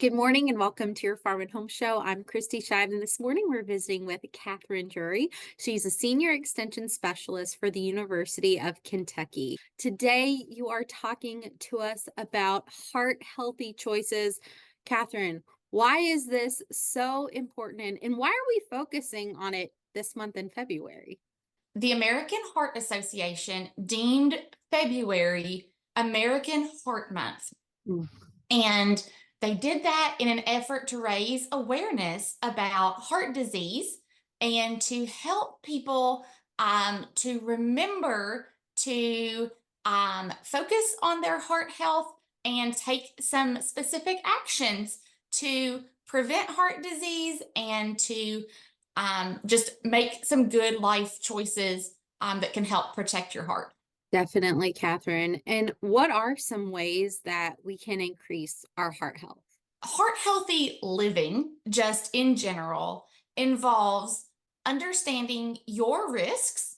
Good morning and welcome to your Farm and Home Show. I'm Kristi Shive, and this morning we're visiting with Katherine. She's a senior extension specialist for the University of Kentucky. Today, you are talking to us about heart healthy choices. Katherine, why is this so important and why are we focusing on it this month in February? The American Heart Association deemed February American Heart Month. Mm. And they did that in an effort to raise awareness about heart disease and to help people to remember to focus on their heart health and take some specific actions to prevent heart disease and to just make some good life choices that can help protect your heart. Definitely, Katherine. And what are some ways that we can increase our heart health? Heart healthy living, just in general, involves understanding your risks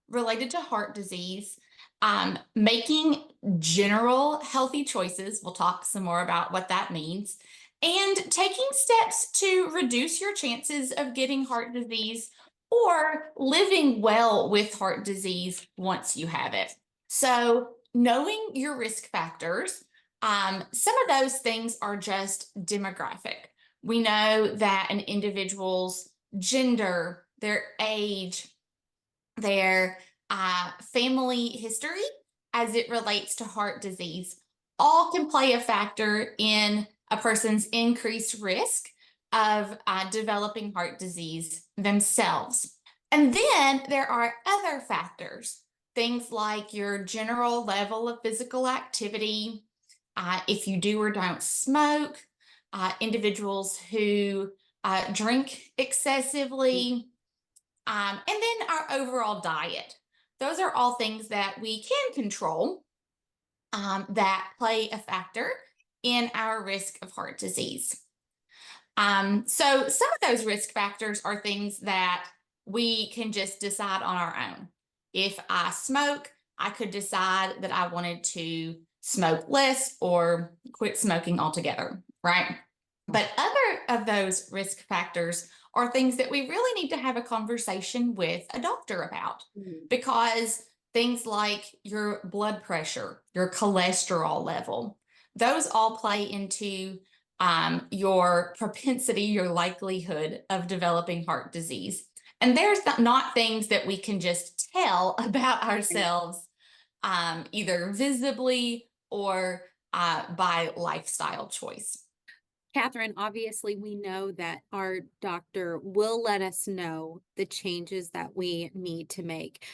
related to heart disease, making general healthy choices. We'll talk some more about what that means, and taking steps to reduce your chances of getting heart disease or living well with heart disease once you have it. So, knowing your risk factors, some of those things are just demographic. We know that an individual's gender, their age, their family history as it relates to heart disease all can play a factor in a person's increased risk of developing heart disease themselves. And then there are other factors, things like your general level of physical activity, if you do or don't smoke, individuals who drink excessively, and then our overall diet. Those are all things that we can control that play a factor in our risk of heart disease. So some of those risk factors are things that we can just decide on our own. If I smoke, I could decide that I wanted to smoke less or quit smoking altogether, right? But other of those risk factors are things that we really need to have a conversation with a doctor about, Mhm. because things like your blood pressure, your cholesterol level, those all play into your propensity, your likelihood of developing heart disease. And there's not things that we can just tell about ourselves, either visibly or by lifestyle choice. Katherine, obviously, we know that our doctor will let us know the changes that we need to make.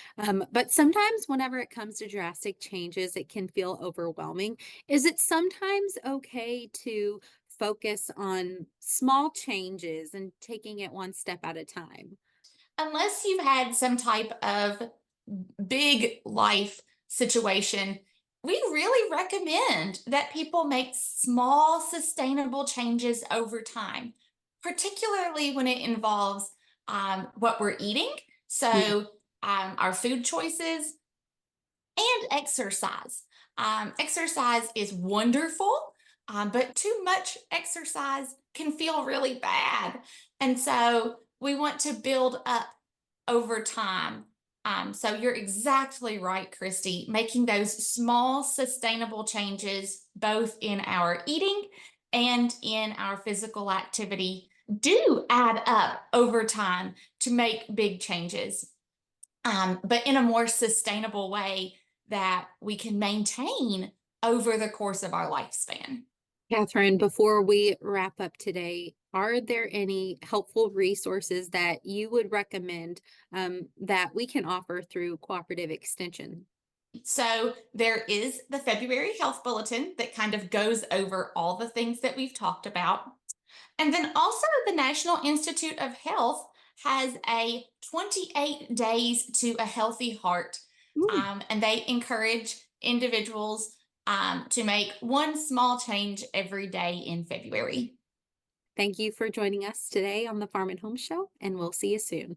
But sometimes, whenever it comes to drastic changes, it can feel overwhelming. Is it sometimes okay to focus on small changes and taking it one step at a time? Unless you've had some type of big life situation, we really recommend that people make small, sustainable changes over time, particularly when it involves what we're eating. Yeah. So, our food choices and exercise. Exercise is wonderful, but too much exercise can feel really bad. And so, we want to build up over time. So you're exactly right, Kristi. Making those small, sustainable changes, both in our eating and in our physical activity, do add up over time to make big changes, but in a more sustainable way that we can maintain over the course of our lifespan. Katherine, before we wrap up today, are there any helpful resources that you would recommend that we can offer through cooperative extension? So there is the February Health Bulletin that kind of goes over all the things that we've talked about. And then also the National Institute of Health has a 28 days to a healthy heart. Ooh. And they encourage individuals to make one small change every day in February. Thank you for joining us today on the Farm and Home Show, and we'll see you soon.